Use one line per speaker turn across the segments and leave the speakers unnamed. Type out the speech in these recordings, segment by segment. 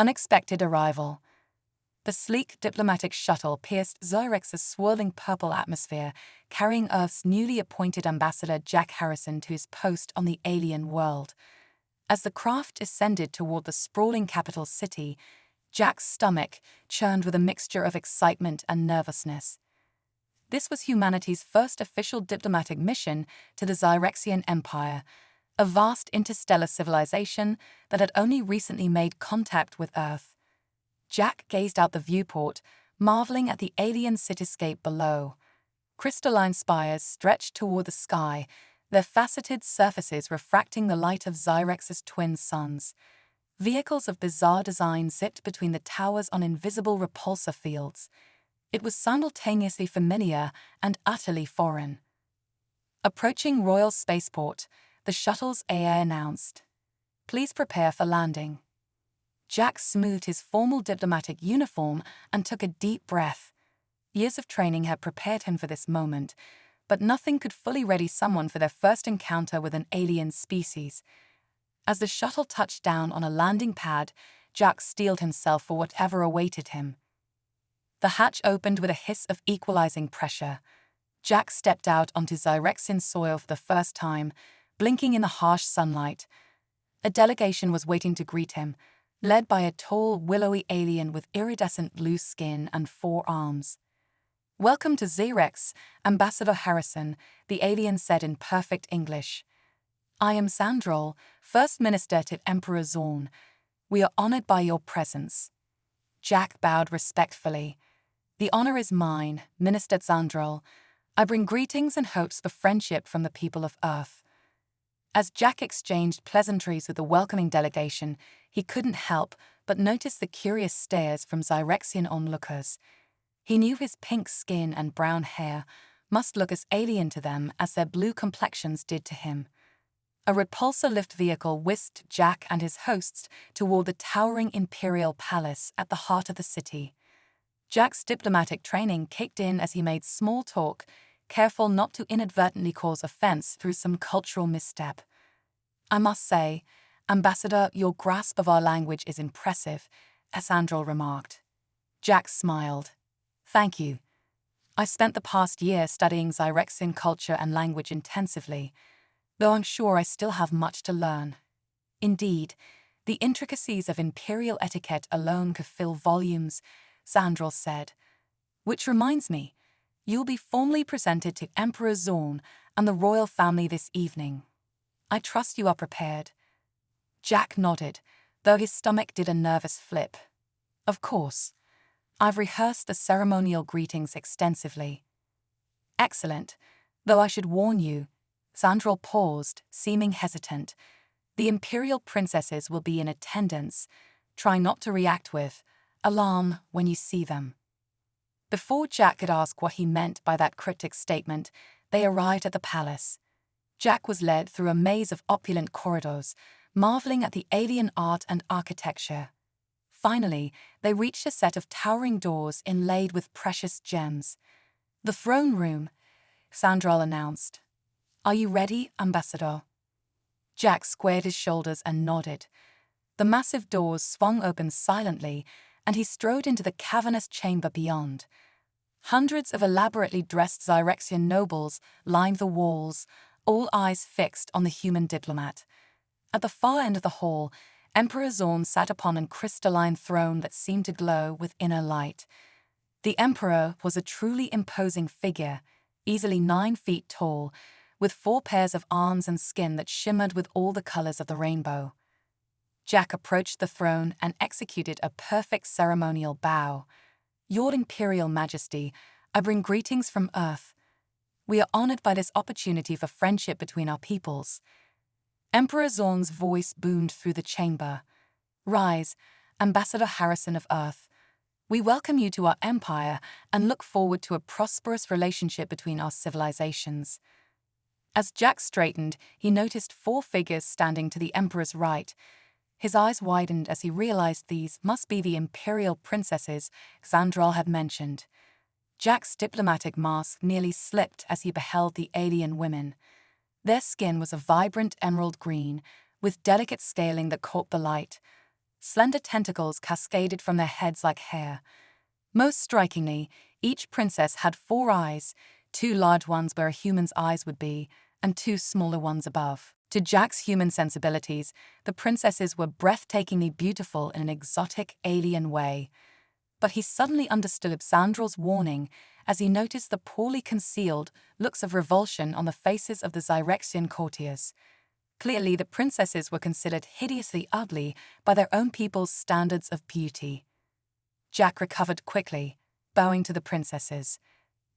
Unexpected arrival. The sleek diplomatic shuttle pierced Xyrex's swirling purple atmosphere, carrying Earth's newly appointed ambassador Jack Harrison to his post on the alien world. As the craft ascended toward the sprawling capital city, Jack's stomach churned with a mixture of excitement and nervousness. This was humanity's first official diplomatic mission to the Xyrexian Empire, a vast interstellar civilization that had only recently made contact with Earth. Jack gazed out the viewport, marveling at the alien cityscape below. Crystalline spires stretched toward the sky, their faceted surfaces refracting the light of Xyrex's twin suns. Vehicles of bizarre design zipped between the towers on invisible repulsor fields. It was simultaneously familiar and utterly foreign. Approaching Royal Spaceport, the shuttle's AI announced, "Please prepare for landing." Jack smoothed his formal diplomatic uniform and took a deep breath. Years of training had prepared him for this moment, but nothing could fully ready someone for their first encounter with an alien species. As the shuttle touched down on a landing pad, Jack steeled himself for whatever awaited him. The hatch opened with a hiss of equalizing pressure. Jack stepped out onto Xyrexian soil for the first time, blinking in the harsh sunlight. A delegation was waiting to greet him, led by a tall, willowy alien with iridescent blue skin and 4 arms. "Welcome to Xyrex, Ambassador Harrison," the alien said in perfect English. "I am Xandrol, First Minister to Emperor Zorn. We are honored by your presence." Jack bowed respectfully. "The honor is mine, Minister Xandrol. I bring greetings and hopes for friendship from the people of Earth." As Jack exchanged pleasantries with the welcoming delegation, he couldn't help but notice the curious stares from Xyrexian onlookers. He knew his pink skin and brown hair must look as alien to them as their blue complexions did to him. A repulsor lift vehicle whisked Jack and his hosts toward the towering Imperial Palace at the heart of the city. Jack's diplomatic training kicked in as he made small talk, careful not to inadvertently cause offense through some cultural misstep. "I must say, Ambassador, your grasp of our language is impressive," Xandrol remarked. Jack smiled. "Thank you. I spent the past year studying Xyrexian culture and language intensively, though I'm sure I still have much to learn." "Indeed, the intricacies of imperial etiquette alone could fill volumes," Xandrol said. "Which reminds me, you'll be formally presented to Emperor Zorn and the royal family this evening. I trust you are prepared." Jack nodded, though his stomach did a nervous flip. "Of course. I've rehearsed the ceremonial greetings extensively." "Excellent, though I should warn you," Xandrol paused, seeming hesitant. "The imperial princesses will be in attendance. Try not to react with alarm when you see them." Before Jack could ask what he meant by that cryptic statement, they arrived at the palace. Jack was led through a maze of opulent corridors, marveling at the alien art and architecture. Finally, they reached a set of towering doors inlaid with precious gems. "The throne room," Xandrol announced. "Are you ready, Ambassador?" Jack squared his shoulders and nodded. The massive doors swung open silently, and he strode into the cavernous chamber beyond. Hundreds of elaborately dressed Xyrexian nobles lined the walls, all eyes fixed on the human diplomat. At the far end of the hall, Emperor Zorn sat upon a crystalline throne that seemed to glow with inner light. The Emperor was a truly imposing figure, easily 9 feet tall, with 4 pairs of arms and skin that shimmered with all the colors of the rainbow. Jack approached the throne and executed a perfect ceremonial bow. "Your Imperial Majesty, I bring greetings from Earth. We are honored by this opportunity for friendship between our peoples." Emperor Zorn's voice boomed through the chamber. "Rise, Ambassador Harrison of Earth. We welcome you to our empire and look forward to a prosperous relationship between our civilizations." As Jack straightened, he noticed 4 figures standing to the Emperor's right. His eyes widened as he realized these must be the imperial princesses Xandrol had mentioned. Jack's diplomatic mask nearly slipped as he beheld the alien women. Their skin was a vibrant emerald green, with delicate scaling that caught the light. Slender tentacles cascaded from their heads like hair. Most strikingly, each princess had 4 eyes, 2 large ones where a human's eyes would be, and 2 smaller ones above. To Jack's human sensibilities, the princesses were breathtakingly beautiful in an exotic, alien way. But he suddenly understood Xandril's warning as he noticed the poorly concealed looks of revulsion on the faces of the Zyrexian courtiers. Clearly, the princesses were considered hideously ugly by their own people's standards of beauty. Jack recovered quickly, bowing to the princesses.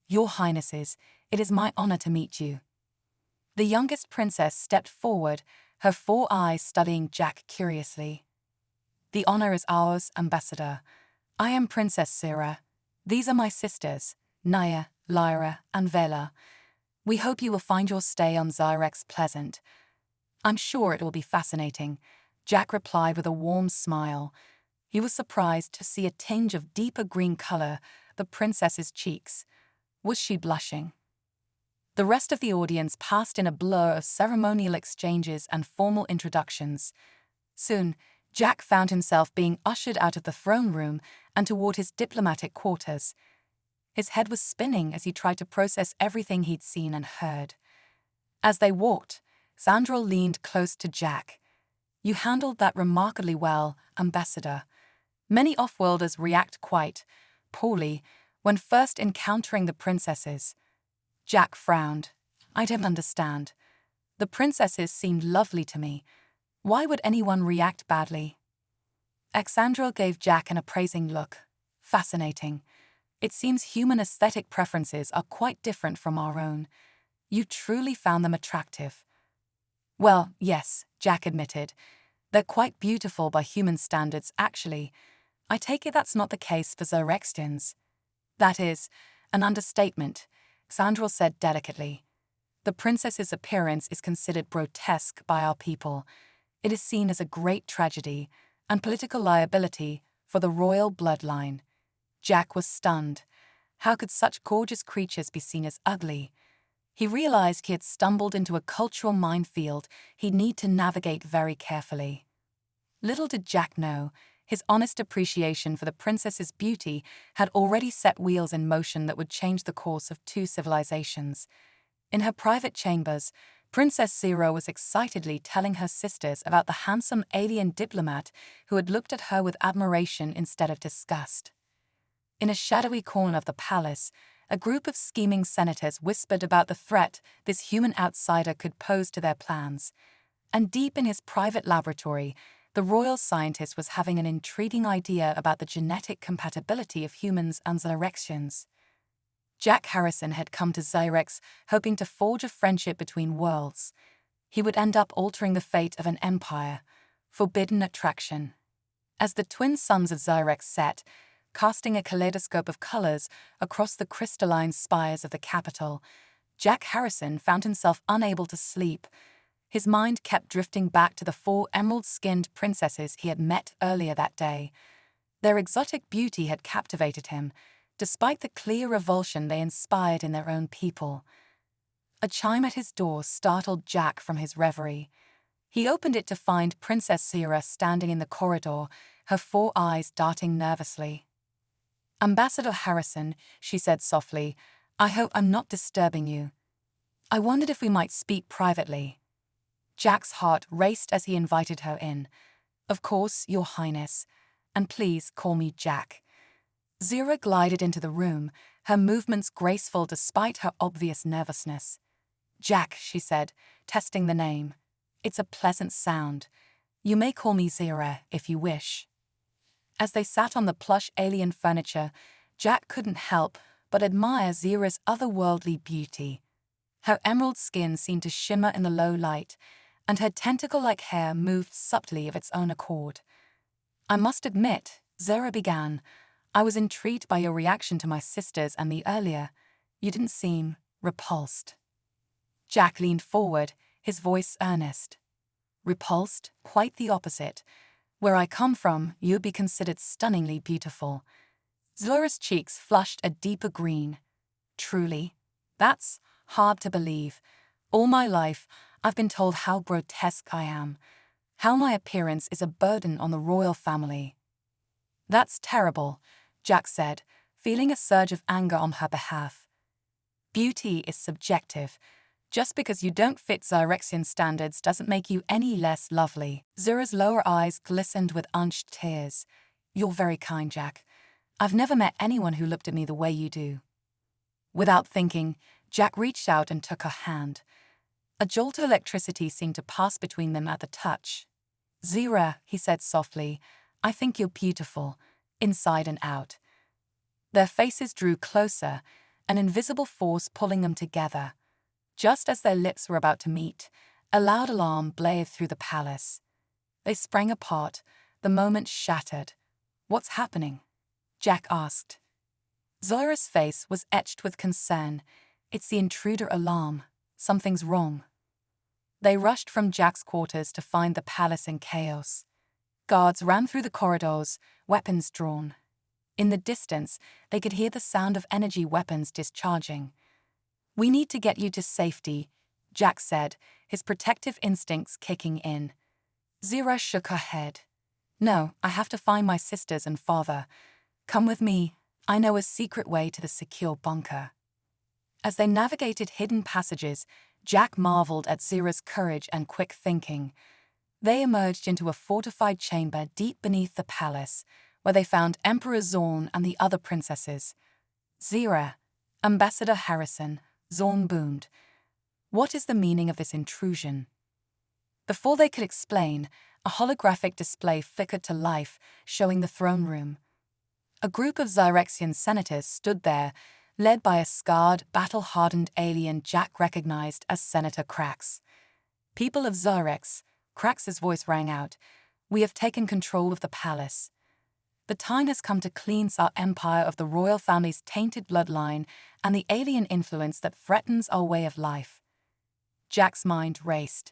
"Your Highnesses, it is my honor to meet you." The youngest princess stepped forward, her 4 eyes studying Jack curiously. "The honor is ours, Ambassador. I am Princess Sira. These are my sisters, Naya, Lyra, and Vela. We hope you will find your stay on Zyrex pleasant." "I'm sure it will be fascinating," Jack replied with a warm smile. He was surprised to see a tinge of deeper green color the princess's cheeks. Was she blushing? The rest of the audience passed in a blur of ceremonial exchanges and formal introductions. Soon, Jack found himself being ushered out of the throne room and toward his diplomatic quarters. His head was spinning as he tried to process everything he'd seen and heard. As they walked, Xandril leaned close to Jack. "You handled that remarkably well, Ambassador. Many off-worlders react quite poorly when first encountering the princesses." Jack frowned. "I don't understand. The princesses seemed lovely to me. Why would anyone react badly?" Xandril gave Jack an appraising look. "Fascinating. It seems human aesthetic preferences are quite different from our own. You truly found them attractive." "Well, yes," Jack admitted. "They're quite beautiful by human standards, actually. I take it that's not the case for Zyrexians." "That is an understatement," Xandril said delicately. "The princess's appearance is considered grotesque by our people. It is seen as a great tragedy and political liability for the royal bloodline." Jack was stunned. How could such gorgeous creatures be seen as ugly? He realized he had stumbled into a cultural minefield he'd need to navigate very carefully. Little did Jack know, his honest appreciation for the princess's beauty had already set wheels in motion that would change the course of 2 civilizations. In her private chambers, Princess Zero was excitedly telling her sisters about the handsome alien diplomat who had looked at her with admiration instead of disgust. In a shadowy corner of the palace, a group of scheming senators whispered about the threat this human outsider could pose to their plans. And deep in his private laboratory, the royal scientist was having an intriguing idea about the genetic compatibility of humans and Zyrexians. Jack Harrison had come to Zyrex hoping to forge a friendship between worlds. He would end up altering the fate of an empire. Forbidden attraction. As the twin suns of Zyrex set, casting a kaleidoscope of colors across the crystalline spires of the capital, Jack Harrison found himself unable to sleep. His mind kept drifting back to the 4 emerald-skinned princesses he had met earlier that day. Their exotic beauty had captivated him, despite the clear revulsion they inspired in their own people. A chime at his door startled Jack from his reverie. He opened it to find Princess Sira standing in the corridor, her 4 eyes darting nervously. "Ambassador Harrison," she said softly, "I hope I'm not disturbing you. I wondered if we might speak privately." Jack's heart raced as he invited her in. "Of course, Your Highness. And please call me Jack." Zira glided into the room, her movements graceful despite her obvious nervousness. "Jack," she said, testing the name. "It's a pleasant sound. You may call me Zira if you wish." As they sat on the plush alien furniture, Jack couldn't help but admire Zira's otherworldly beauty. Her emerald skin seemed to shimmer in the low light, and her tentacle-like hair moved subtly of its own accord. "I must admit," Zira began, "I was intrigued by your reaction to my sisters and me earlier. You didn't seem repulsed." Jack leaned forward, his voice earnest. "Repulsed? Quite the opposite. Where I come from, you'd be considered stunningly beautiful." Zira's cheeks flushed a deeper green. "Truly? That's hard to believe. All my life, I've been told how grotesque I am." How my appearance is a burden on the royal family. That's terrible, Jack said, feeling a surge of anger on her behalf. Beauty is subjective. Just because you don't fit Zyrexian standards doesn't make you any less lovely. Zura's lower eyes glistened with unshed tears. You're very kind, Jack. I've never met anyone who looked at me the way you do. Without thinking, Jack reached out and took her hand. A jolt of electricity seemed to pass between them at the touch. Zura, he said softly, I think you're beautiful, inside and out. Their faces drew closer, an invisible force pulling them together. Just as their lips were about to meet, a loud alarm blared through the palace. They sprang apart, the moment shattered. What's happening? Jack asked. Zora's face was etched with concern. It's the intruder alarm. Something's wrong. They rushed from Jack's quarters to find the palace in chaos. Guards ran through the corridors, weapons drawn. In the distance, they could hear the sound of energy weapons discharging. We need to get you to safety, Jack said, his protective instincts kicking in. Zura shook her head. No, I have to find my sisters and father. Come with me. I know a secret way to the secure bunker. As they navigated hidden passages, Jack marveled at Zura's courage and quick thinking. They emerged into a fortified chamber deep beneath the palace, where they found Emperor Zorn and the other princesses. Zura, Ambassador Harrison, Zorn boomed. What is the meaning of this intrusion? Before they could explain, a holographic display flickered to life, showing the throne room. A group of Zyrexian senators stood there, led by a scarred, battle-hardened alien Jack recognized as Senator Krax. People of Zyrex, Krax's voice rang out, we have taken control of the palace. The time has come to cleanse our empire of the royal family's tainted bloodline and the alien influence that threatens our way of life. Jack's mind raced.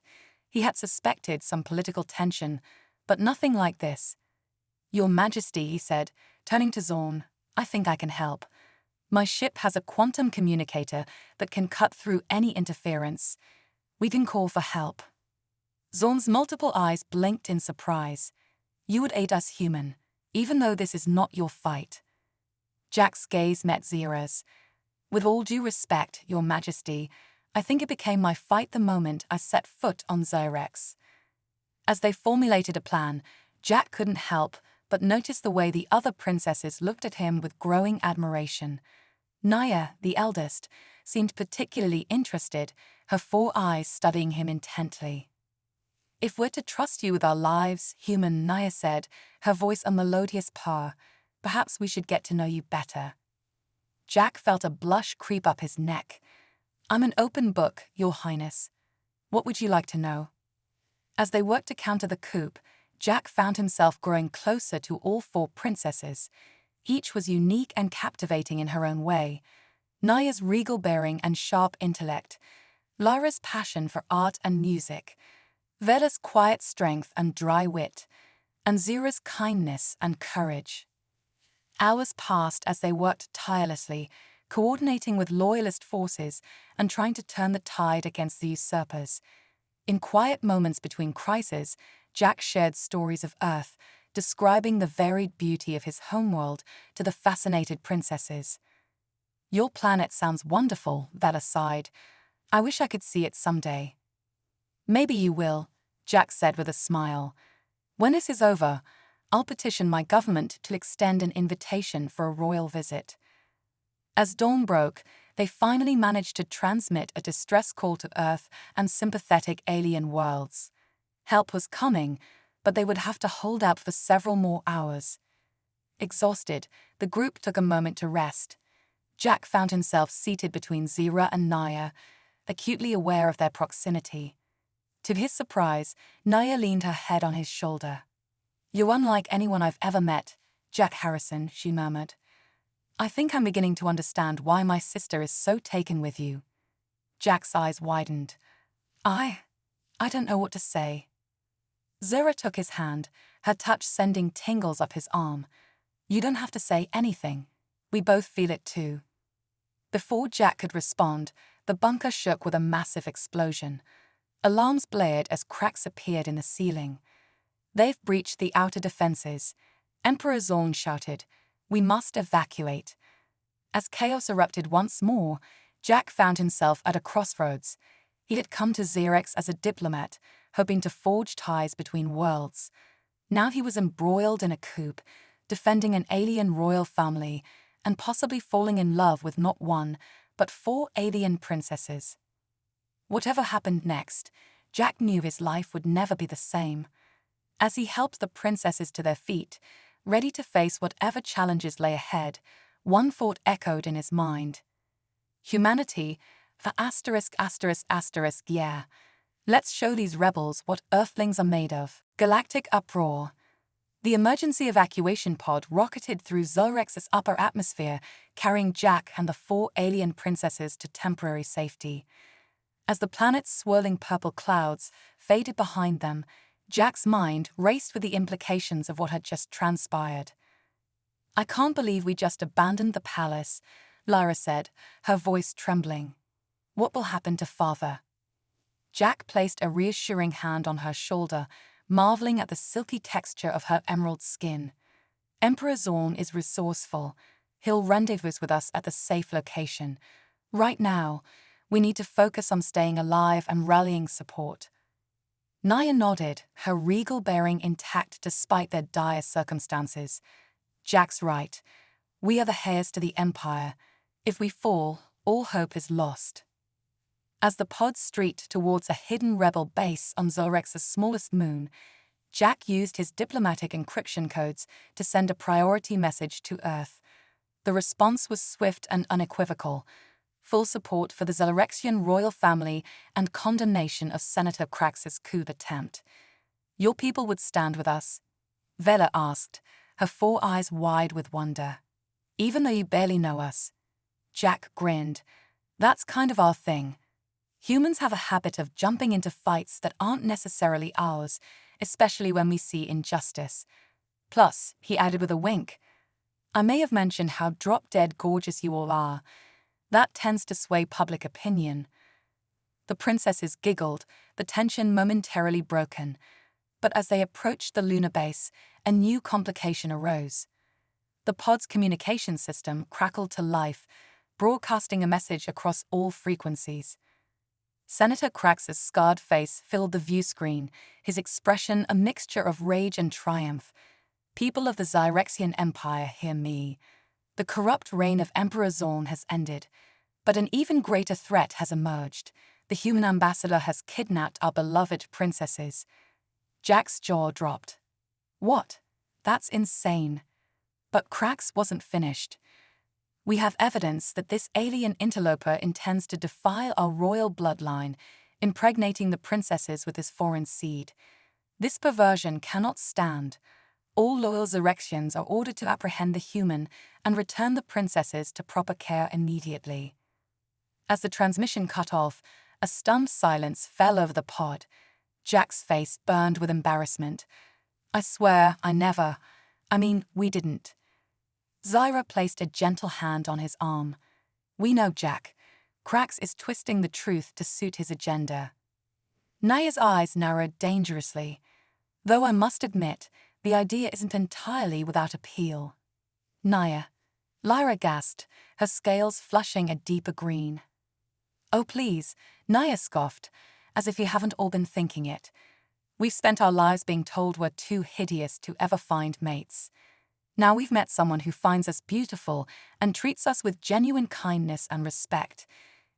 He had suspected some political tension, but nothing like this. Your Majesty, he said, turning to Zorn, I think I can help. My ship has a quantum communicator that can cut through any interference. We can call for help. Zorn's multiple eyes blinked in surprise. You would aid us, human, even though this is not your fight. Jack's gaze met Zura's. With all due respect, Your Majesty, I think it became my fight the moment I set foot on Zyrex. As they formulated a plan, Jack couldn't help but notice the way the other princesses looked at him with growing admiration. Naya, the eldest, seemed particularly interested, her 4 eyes studying him intently. If we're to trust you with our lives, human, Naya said, her voice a melodious purr, perhaps we should get to know you better. Jack felt a blush creep up his neck. I'm an open book, Your Highness. What would you like to know? As they worked to counter the coup, Jack found himself growing closer to all 4 princesses. Each was unique and captivating in her own way. Naya's regal bearing and sharp intellect, Lyra's passion for art and music, Vela's quiet strength and dry wit, and Zura's kindness and courage. Hours passed as they worked tirelessly, coordinating with loyalist forces and trying to turn the tide against the usurpers. In quiet moments between crises, Jack shared stories of Earth, describing the varied beauty of his homeworld to the fascinated princesses. Your planet sounds wonderful, Vela sighed. I wish I could see it someday. Maybe you will, Jack said with a smile. When this is over, I'll petition my government to extend an invitation for a royal visit. As dawn broke, they finally managed to transmit a distress call to Earth and sympathetic alien worlds. Help was coming, but they would have to hold out for several more hours. Exhausted, the group took a moment to rest. Jack found himself seated between Zura and Naya, acutely aware of their proximity. To his surprise, Naya leaned her head on his shoulder. You're unlike anyone I've ever met, Jack Harrison, she murmured. I think I'm beginning to understand why my sister is so taken with you. Jack's eyes widened. I don't know what to say. Zura took his hand, her touch sending tingles up his arm. You don't have to say anything. We both feel it too. Before Jack could respond, the bunker shook with a massive explosion. Alarms blared as cracks appeared in the ceiling. They've breached the outer defenses. Emperor Zorn shouted, "We must evacuate." As chaos erupted once more, Jack found himself at a crossroads. He had come to Xerex as a diplomat, hoping to forge ties between worlds. Now he was embroiled in a coup, defending an alien royal family, and possibly falling in love with not one, but 4 alien princesses. Whatever happened next, Jack knew his life would never be the same. As he helped the princesses to their feet, ready to face whatever challenges lay ahead, one thought echoed in his mind. Humanity, for ****, yeah. Let's show these rebels what Earthlings are made of. Galactic uproar. The emergency evacuation pod rocketed through Xerex's upper atmosphere, carrying Jack and the 4 alien princesses to temporary safety. As the planet's swirling purple clouds faded behind them, Jack's mind raced with the implications of what had just transpired. "I can't believe we just abandoned the palace," Lyra said, her voice trembling. "What will happen to Father?" Jack placed a reassuring hand on her shoulder, marveling at the silky texture of her emerald skin. "Emperor Zorn is resourceful. He'll rendezvous with us at the safe location. Right now, we need to focus on staying alive and rallying support." Naya nodded, her regal bearing intact despite their dire circumstances. "Jack's right. We are the heirs to the Empire. If we fall, all hope is lost." As the pod streaked towards a hidden rebel base on Xerex's smallest moon, Jack used his diplomatic encryption codes to send a priority message to Earth. The response was swift and unequivocal: full support for the Xerexian royal family and condemnation of Senator Krax's coup attempt. "Your people would stand with us?" Vela asked, her 4 eyes wide with wonder. "Even though you barely know us?" Jack grinned. "That's kind of our thing. Humans have a habit of jumping into fights that aren't necessarily ours, especially when we see injustice. Plus," he added with a wink, "I may have mentioned how drop-dead gorgeous you all are. That tends to sway public opinion." The princesses giggled, the tension momentarily broken. But as they approached the lunar base, a new complication arose. The pod's communication system crackled to life, broadcasting a message across all frequencies. Senator Krax's scarred face filled the view screen, his expression a mixture of rage and triumph. "People of the Xerexian Empire, hear me. The corrupt reign of Emperor Zorn has ended, but an even greater threat has emerged. The human ambassador has kidnapped our beloved princesses." Jack's jaw dropped. "What? That's insane." But Krax wasn't finished. "We have evidence that this alien interloper intends to defile our royal bloodline, impregnating the princesses with his foreign seed. This perversion cannot stand. All loyal Xerexians are ordered to apprehend the human and return the princesses to proper care immediately." As the transmission cut off, a stunned silence fell over the pod. Jack's face burned with embarrassment. "I swear, we didn't." Zyra placed a gentle hand on his arm. "We know, Jack. Krax is twisting the truth to suit his agenda." Naya's eyes narrowed dangerously. "Though I must admit, the idea isn't entirely without appeal." "Naya," Lyra gasped, her scales flushing a deeper green. "Oh please," Naya scoffed, "as if you haven't all been thinking it. We've spent our lives being told we're too hideous to ever find mates. Now we've met someone who finds us beautiful and treats us with genuine kindness and respect.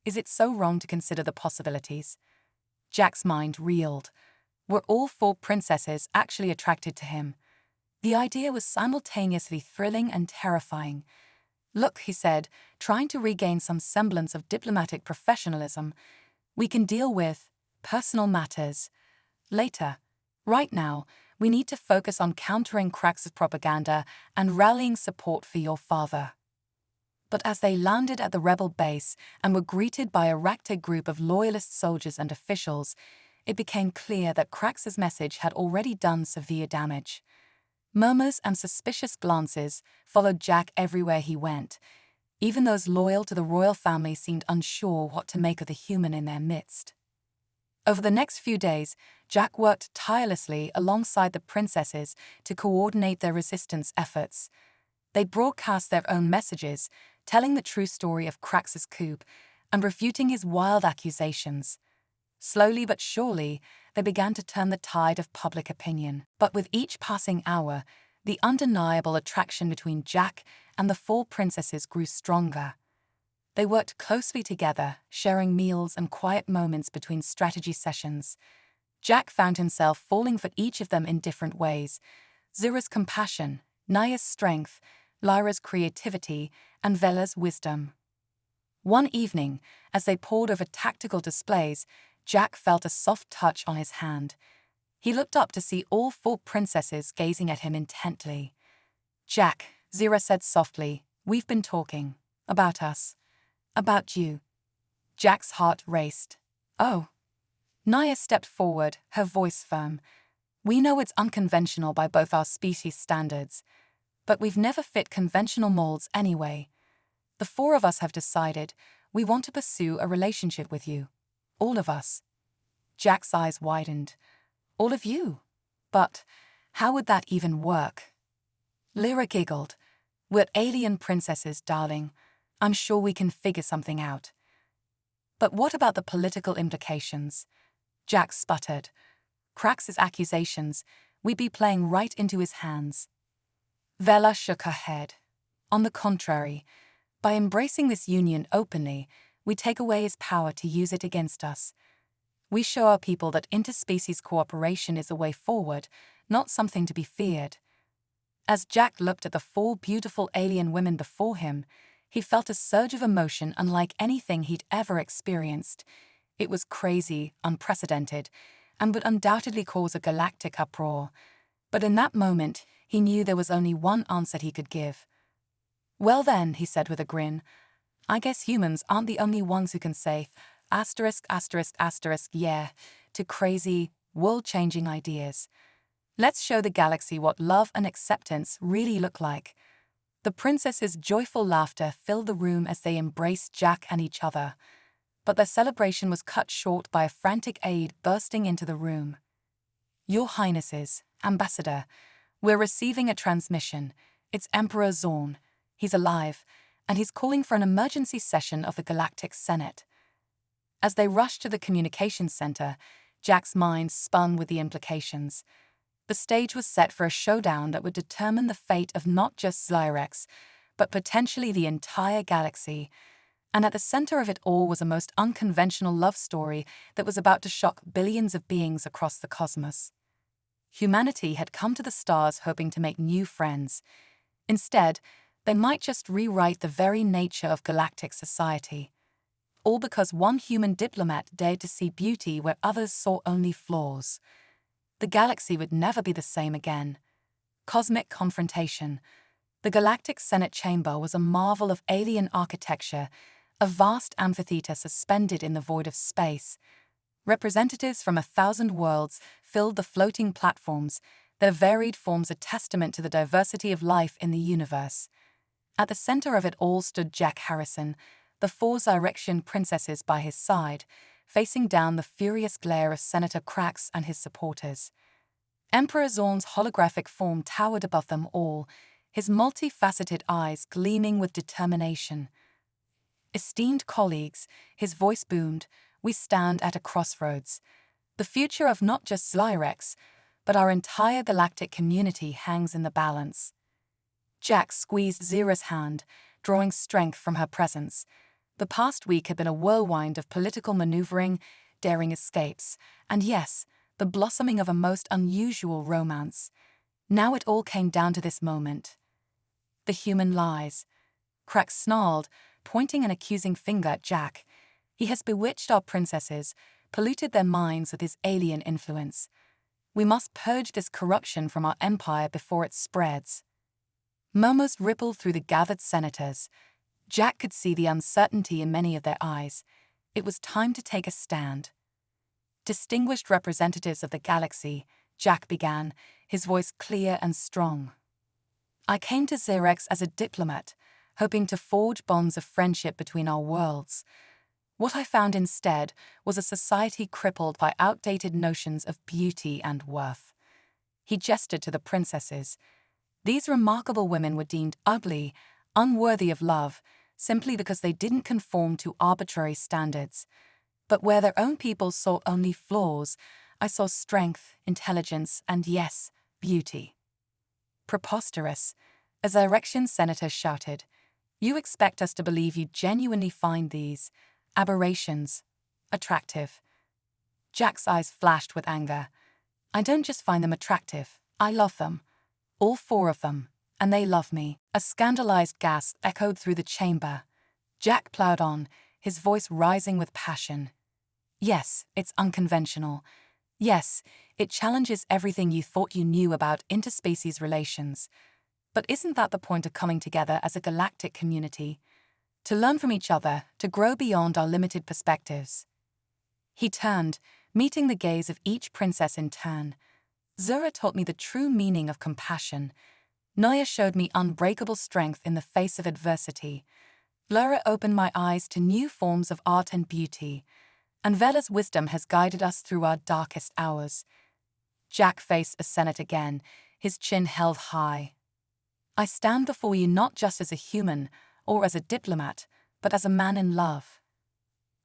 Is it so wrong to consider the possibilities?" Jack's mind reeled. Were all 4 princesses actually attracted to him? The idea was simultaneously thrilling and terrifying. "Look," he said, trying to regain some semblance of diplomatic professionalism, "we can deal with personal matters later. Right now, we need to focus on countering Krax's propaganda and rallying support for your father." But as they landed at the rebel base and were greeted by a ragtag group of loyalist soldiers and officials, it became clear that Krax's message had already done severe damage. Murmurs and suspicious glances followed Jack everywhere he went. Even those loyal to the royal family seemed unsure what to make of the human in their midst. Over the next few days, Jack worked tirelessly alongside the princesses to coordinate their resistance efforts. They broadcast their own messages, telling the true story of Crax's coup and refuting his wild accusations. Slowly but surely, they began to turn the tide of public opinion. But with each passing hour, the undeniable attraction between Jack and the four princesses grew stronger. They worked closely together, sharing meals and quiet moments between strategy sessions. Jack found himself falling for each of them in different ways: Zira's compassion, Naya's strength, Lyra's creativity, and Vela's wisdom. One evening, as they pored over tactical displays, Jack felt a soft touch on his hand. He looked up to see all four princesses gazing at him intently. "Jack," Zira said softly, "we've been talking. About us. About you." Jack's heart raced. "Oh." Naya stepped forward, her voice firm. "We know it's unconventional by both our species' standards, but we've never fit conventional molds anyway. The four of us have decided we want to pursue a relationship with you. All of us." Jack's eyes widened. "All of you? But how would that even work?" Lyra giggled. "We're alien princesses, darling. I'm sure we can figure something out." "But what about the political implications?" Jack sputtered. "Crax's accusations, we'd be playing right into his hands." Vela shook her head. "On the contrary, by embracing this union openly, we take away his power to use it against us. We show our people that interspecies cooperation is a way forward, not something to be feared." As Jack looked at the four beautiful alien women before him, he felt a surge of emotion unlike anything he'd ever experienced. It was crazy, unprecedented, and would undoubtedly cause a galactic uproar. But in that moment, he knew there was only one answer he could give. "Well then," he said with a grin, "I guess humans aren't the only ones who can say yeah to crazy, world-changing ideas. Let's show the galaxy what love and acceptance really look like." The princesses' joyful laughter filled the room as they embraced Jack and each other. But their celebration was cut short by a frantic aide bursting into the room. "Your Highnesses, Ambassador, we're receiving a transmission. It's Emperor Zorn. He's alive, and he's calling for an emergency session of the Galactic Senate." As they rushed to the communications center, Jack's mind spun with the implications. The stage was set for a showdown that would determine the fate of not just Xyrex, but potentially the entire galaxy. And at the center of it all was a most unconventional love story that was about to shock billions of beings across the cosmos. Humanity had come to the stars hoping to make new friends. Instead, they might just rewrite the very nature of galactic society. All because one human diplomat dared to see beauty where others saw only flaws. The galaxy would never be the same again. Cosmic confrontation. The Galactic Senate Chamber was a marvel of alien architecture, a vast amphitheater suspended in the void of space. Representatives from 1,000 worlds filled the floating platforms, their varied forms a testament to the diversity of life in the universe. At the center of it all stood Jack Harrison, the four Zyrexian princesses by his side, facing down the furious glare of Senator Crax and his supporters. Emperor Zorn's holographic form towered above them all, his multifaceted eyes gleaming with determination. "Esteemed colleagues," his voice boomed, "we stand at a crossroads. The future of not just Xyrex, but our entire galactic community hangs in the balance." Jack squeezed Zira's hand, drawing strength from her presence. The past week had been a whirlwind of political maneuvering, daring escapes, and yes, the blossoming of a most unusual romance. Now it all came down to this moment. "The human lies." Crax snarled, pointing an accusing finger at Jack. "He has bewitched our princesses, polluted their minds with his alien influence. We must purge this corruption from our empire before it spreads." Murmurs rippled through the gathered senators. Jack could see the uncertainty in many of their eyes. It was time to take a stand. "Distinguished representatives of the galaxy," Jack began, his voice clear and strong. "I came to Xyrex as a diplomat, hoping to forge bonds of friendship between our worlds. What I found instead was a society crippled by outdated notions of beauty and worth. He gestured to the princesses. These remarkable women were deemed ugly, unworthy of love, simply because they didn't conform to arbitrary standards. But where their own people saw only flaws, I saw strength, intelligence, and yes, beauty. Preposterous, a Zyrexian senator shouted. You expect us to believe you genuinely find these aberrations attractive? Jack's eyes flashed with anger. I don't just find them attractive, I love them. All 4 of them, and they love me. A scandalized gasp echoed through the chamber. Jack plowed on, his voice rising with passion. Yes, it's unconventional. Yes, it challenges everything you thought you knew about interspecies relations. But isn't that the point of coming together as a galactic community? To learn from each other, to grow beyond our limited perspectives. He turned, meeting the gaze of each princess in turn. Zura taught me the true meaning of compassion. Noya showed me unbreakable strength in the face of adversity. Laura opened my eyes to new forms of art and beauty. And Vela's wisdom has guided us through our darkest hours. Jack faced a senate again, his chin held high. I stand before you not just as a human or as a diplomat, but as a man in love.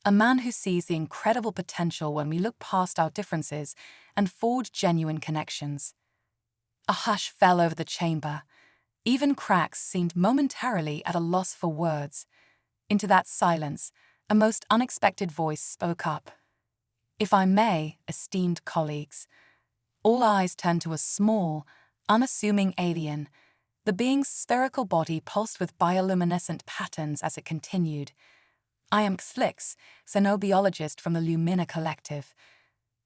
A man who sees the incredible potential when we look past our differences and forge genuine connections. A hush fell over the chamber. Even Krax seemed momentarily at a loss for words. Into that silence, a most unexpected voice spoke up. If I may, esteemed colleagues. All eyes turned to a small, unassuming alien. The being's spherical body pulsed with bioluminescent patterns as it continued. I am Xlix, xenobiologist from the Lumina Collective.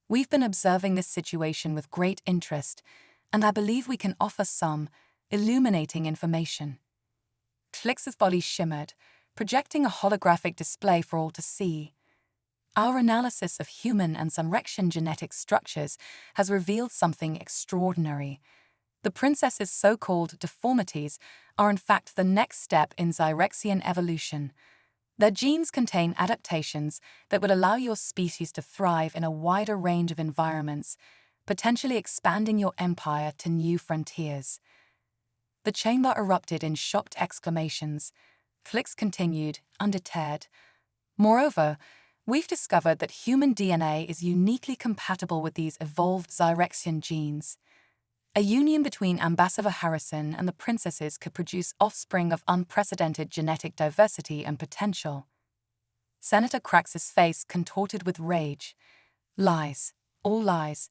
We've been observing this situation with great interest, and I believe we can offer some illuminating information. Xlix's body shimmered, projecting a holographic display for all to see. Our analysis of human and Zyrexian genetic structures has revealed something extraordinary. The princess's so-called deformities are in fact the next step in Zyrexian evolution. Their genes contain adaptations that would allow your species to thrive in a wider range of environments, potentially expanding your empire to new frontiers. The chamber erupted in shocked exclamations. Xlix continued, undeterred. Moreover, we've discovered that human DNA is uniquely compatible with these evolved Zyrexian genes. A union between Ambassador Harrison and the princesses could produce offspring of unprecedented genetic diversity and potential. Senator Krax's face contorted with rage. Lies. All lies.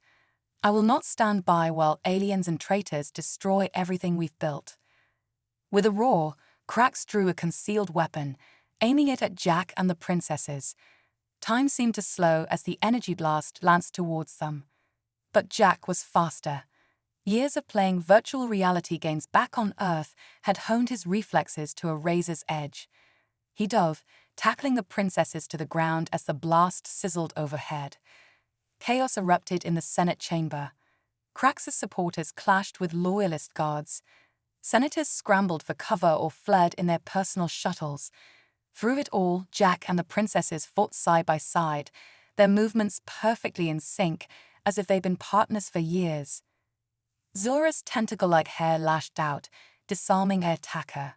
I will not stand by while aliens and traitors destroy everything we've built. With a roar, Krax drew a concealed weapon, aiming it at Jack and the princesses. Time seemed to slow as the energy blast lanced towards them. But Jack was faster. Years of playing virtual reality games back on Earth had honed his reflexes to a razor's edge. He dove, tackling the princesses to the ground as the blast sizzled overhead. Chaos erupted in the Senate chamber. Krax's supporters clashed with loyalist guards. Senators scrambled for cover or fled in their personal shuttles. Through it all, Jack and the princesses fought side by side, their movements perfectly in sync, as if they'd been partners for years. Zora's tentacle-like hair lashed out, disarming her attacker.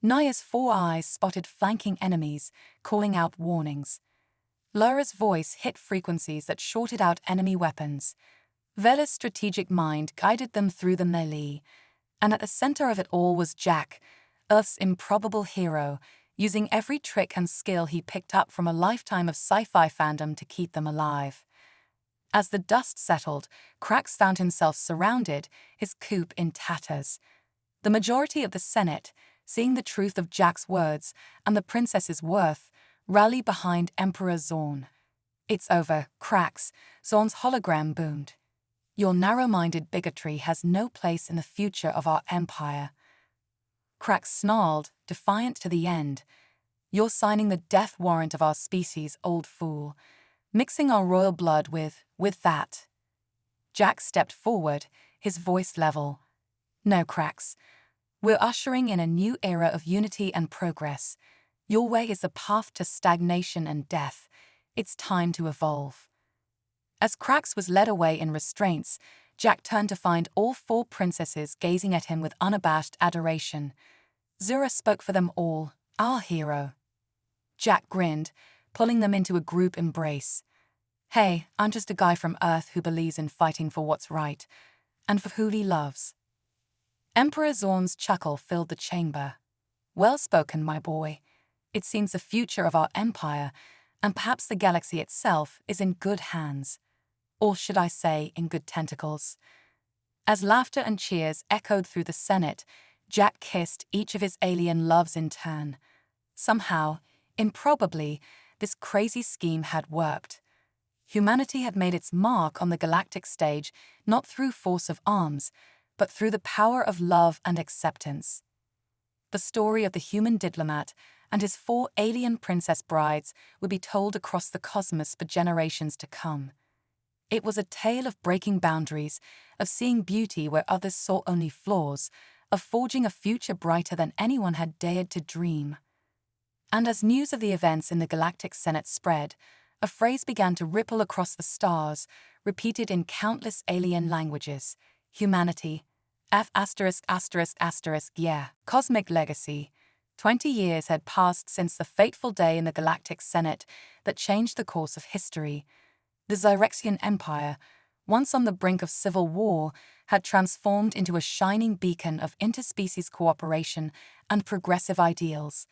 Naya's 4 eyes spotted flanking enemies, calling out warnings. Lara's voice hit frequencies that shorted out enemy weapons. Vela's strategic mind guided them through the melee. And at the center of it all was Jack, Earth's improbable hero, using every trick and skill he picked up from a lifetime of sci-fi fandom to keep them alive. As the dust settled, Krax found himself surrounded, his coup in tatters. The majority of the Senate, seeing the truth of Jack's words and the princess's worth, rallied behind Emperor Zorn. It's over, Krax, Zorn's hologram boomed. Your narrow-minded bigotry has no place in the future of our empire. Krax snarled, defiant to the end. You're signing the death warrant of our species, old fool. Mixing our royal blood with that. Jack stepped forward, his voice level. No, Krax. We're ushering in a new era of unity and progress. Your way is a path to stagnation and death. It's time to evolve. As Krax was led away in restraints, Jack turned to find all 4 princesses gazing at him with unabashed adoration. Zura spoke for them all, our hero. Jack grinned, pulling them into a group embrace. Hey, I'm just a guy from Earth who believes in fighting for what's right, and for who he loves. Emperor Zorn's chuckle filled the chamber. Well spoken, my boy. It seems the future of our empire, and perhaps the galaxy itself, is in good hands. Or should I say, in good tentacles. As laughter and cheers echoed through the Senate, Jack kissed each of his alien loves in turn. Somehow, improbably, this crazy scheme had worked. Humanity had made its mark on the galactic stage not through force of arms, but through the power of love and acceptance. The story of the human diplomat and his 4 alien princess brides would be told across the cosmos for generations to come. It was a tale of breaking boundaries, of seeing beauty where others saw only flaws, of forging a future brighter than anyone had dared to dream. And as news of the events in the Galactic Senate spread, a phrase began to ripple across the stars, repeated in countless alien languages. Humanity. Yeah. Cosmic legacy. 20 years had passed since the fateful day in the Galactic Senate that changed the course of history. The Zyrexian Empire, once on the brink of civil war, had transformed into a shining beacon of interspecies cooperation and progressive ideals.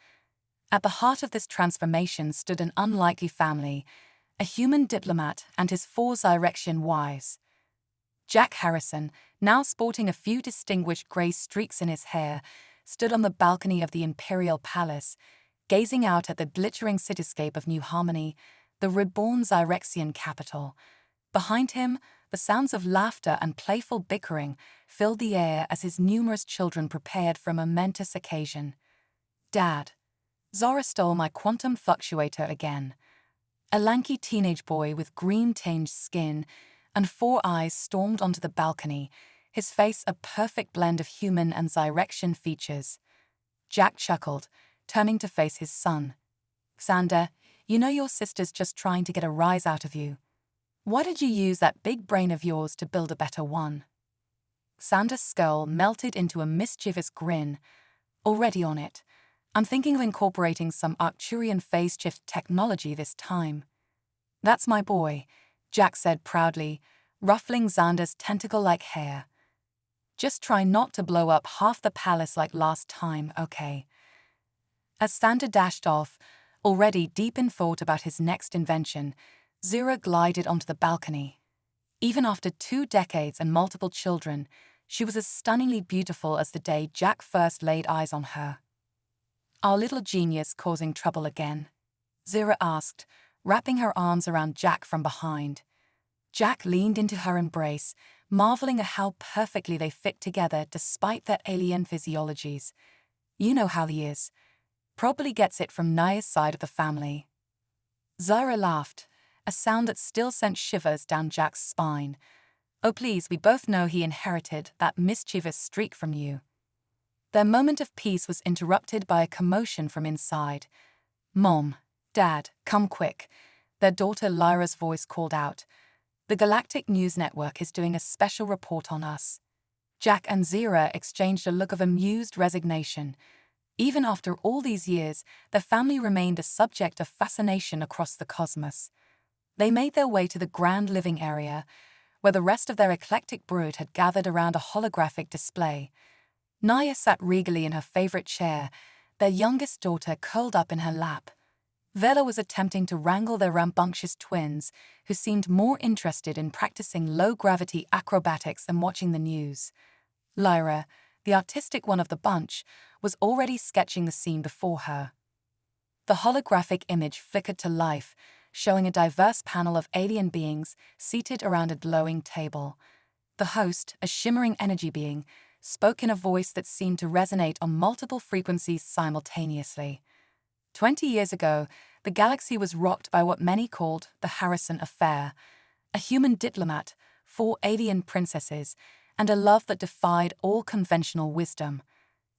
At the heart of this transformation stood an unlikely family, a human diplomat and his 4 Zyrexian wives. Jack Harrison, now sporting a few distinguished grey streaks in his hair, stood on the balcony of the Imperial Palace, gazing out at the glittering cityscape of New Harmony, the reborn Zyrexian capital. Behind him, the sounds of laughter and playful bickering filled the air as his numerous children prepared for a momentous occasion. Dad. Zara stole my quantum fluctuator again. A lanky teenage boy with green-tinged skin and 4 eyes stormed onto the balcony, his face a perfect blend of human and Zyrexian features. Jack chuckled, turning to face his son. Xander, you know your sister's just trying to get a rise out of you. Why did you use that big brain of yours to build a better one? Xander's skull melted into a mischievous grin. Already on it. I'm thinking of incorporating some Arcturian phase shift technology this time. That's my boy, Jack said proudly, ruffling Xander's tentacle-like hair. Just try not to blow up half the palace like last time, okay? As Xander dashed off, already deep in thought about his next invention, Zira glided onto the balcony. Even after 2 decades and multiple children, she was as stunningly beautiful as the day Jack first laid eyes on her. Our little genius causing trouble again? Zira asked, wrapping her arms around Jack from behind. Jack leaned into her embrace, marveling at how perfectly they fit together despite their alien physiologies. You know how he is. Probably gets it from Naya's side of the family. Zara laughed, a sound that still sent shivers down Jack's spine. Oh please, we both know he inherited that mischievous streak from you. Their moment of peace was interrupted by a commotion from inside. Mom, Dad, come quick, their daughter Lyra's voice called out. The Galactic News Network is doing a special report on us. Jack and Zira exchanged a look of amused resignation. Even after all these years, their family remained a subject of fascination across the cosmos. They made their way to the grand living area, where the rest of their eclectic brood had gathered around a holographic display. Naya sat regally in her favorite chair, their youngest daughter curled up in her lap. Vela was attempting to wrangle their rambunctious twins, who seemed more interested in practicing low-gravity acrobatics than watching the news. Lyra, the artistic one of the bunch, was already sketching the scene before her. The holographic image flickered to life, showing a diverse panel of alien beings seated around a glowing table. The host, a shimmering energy being, spoke in a voice that seemed to resonate on multiple frequencies simultaneously. 20 years ago, the galaxy was rocked by what many called the Harrison Affair, a human diplomat, 4 alien princesses, and a love that defied all conventional wisdom.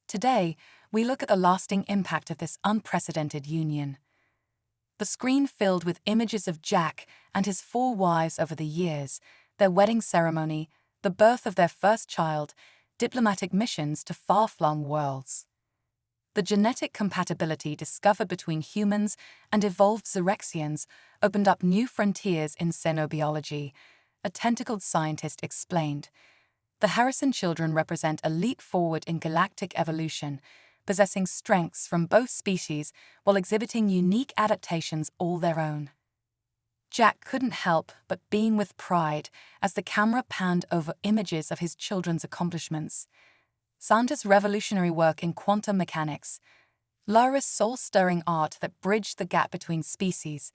Today, we look at the lasting impact of this unprecedented union. The screen filled with images of Jack and his 4 wives over the years, their wedding ceremony, the birth of their first child, diplomatic missions to far-flung worlds. The genetic compatibility discovered between humans and evolved Xerexians opened up new frontiers in xenobiology, a tentacled scientist explained. The Harrison children represent a leap forward in galactic evolution, possessing strengths from both species while exhibiting unique adaptations all their own. Jack couldn't help but beam with pride as the camera panned over images of his children's accomplishments. Santa's revolutionary work in quantum mechanics, Lyra's soul-stirring art that bridged the gap between species,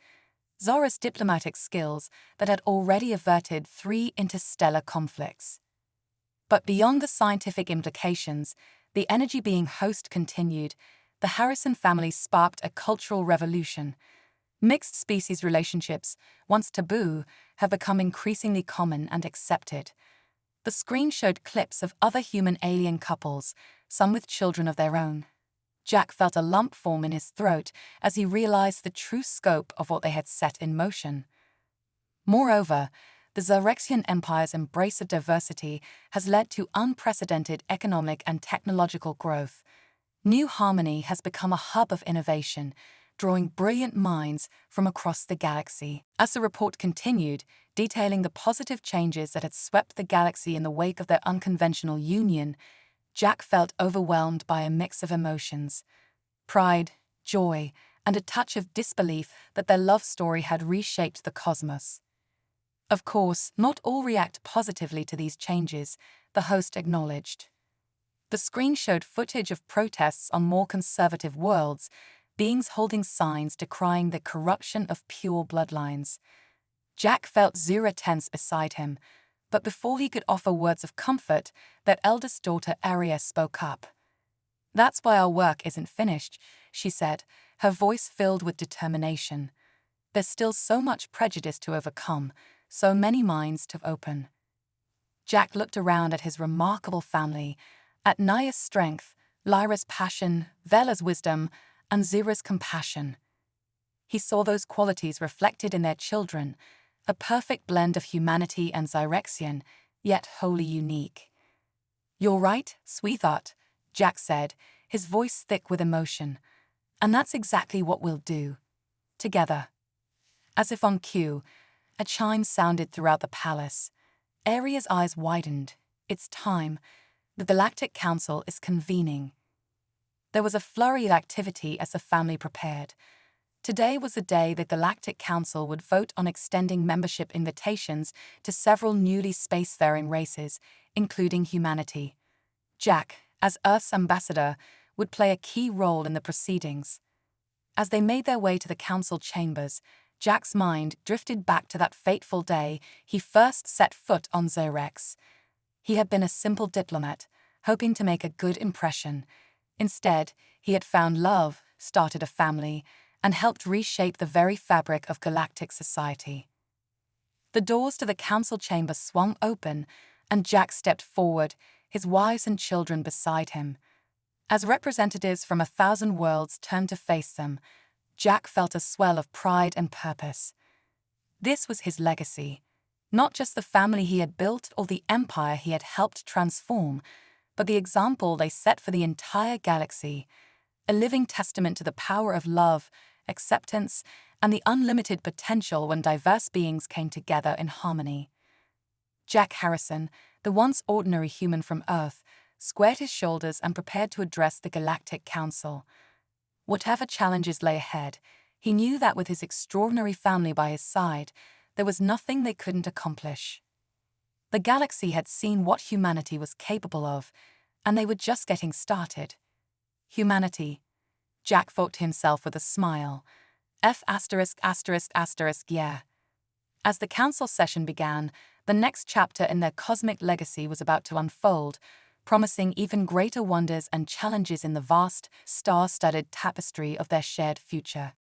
Zora's diplomatic skills that had already averted 3 interstellar conflicts. But beyond the scientific implications, the energy-being host continued. The Harrison family sparked a cultural revolution. Mixed-species relationships, once taboo, have become increasingly common and accepted. The screen showed clips of other human-alien couples, some with children of their own. Jack felt a lump form in his throat as he realized the true scope of what they had set in motion. Moreover, the Xerexian Empire's embrace of diversity has led to unprecedented economic and technological growth. New Harmony has become a hub of innovation, drawing brilliant minds from across the galaxy. As the report continued, detailing the positive changes that had swept the galaxy in the wake of their unconventional union, Jack felt overwhelmed by a mix of emotions: pride, joy, and a touch of disbelief that their love story had reshaped the cosmos. Of course, not all react positively to these changes, the host acknowledged. The screen showed footage of protests on more conservative worlds, beings holding signs decrying the corruption of pure bloodlines. Jack felt Zura tense beside him, but before he could offer words of comfort, their eldest daughter Aria spoke up. "That's why our work isn't finished," she said, her voice filled with determination. "There's still so much prejudice to overcome, so many minds to open." Jack looked around at his remarkable family, at Naya's strength, Lyra's passion, Vela's wisdom, and Zira's compassion. He saw those qualities reflected in their children, a perfect blend of humanity and Xerexian, yet wholly unique. "You're right, sweetheart," Jack said, his voice thick with emotion. "And that's exactly what we'll do. Together." As if on cue, a chime sounded throughout the palace. Aria's eyes widened. "It's time. The Galactic Council is convening." There was a flurry of activity as the family prepared. Today was the day the Galactic Council would vote on extending membership invitations to several newly spacefaring races, including humanity. Jack, as Earth's ambassador, would play a key role in the proceedings. As they made their way to the council chambers, Jack's mind drifted back to that fateful day he first set foot on Xerex. He had been a simple diplomat, hoping to make a good impression. Instead, he had found love, started a family, and helped reshape the very fabric of galactic society. The doors to the council chamber swung open, and Jack stepped forward, his wives and children beside him. As representatives from 1,000 worlds turned to face them, Jack felt a swell of pride and purpose. This was his legacy, not just the family he had built or the empire he had helped transform, but the example they set for the entire galaxy, a living testament to the power of love, acceptance, and the unlimited potential when diverse beings came together in harmony. Jack Harrison, the once ordinary human from Earth, squared his shoulders and prepared to address the Galactic Council. Whatever challenges lay ahead, he knew that with his extraordinary family by his side, there was nothing they couldn't accomplish. The galaxy had seen what humanity was capable of, and they were just getting started. Humanity, Jack thought to himself with a smile. Yeah. As the council session began, the next chapter in their cosmic legacy was about to unfold, promising even greater wonders and challenges in the vast, star-studded tapestry of their shared future.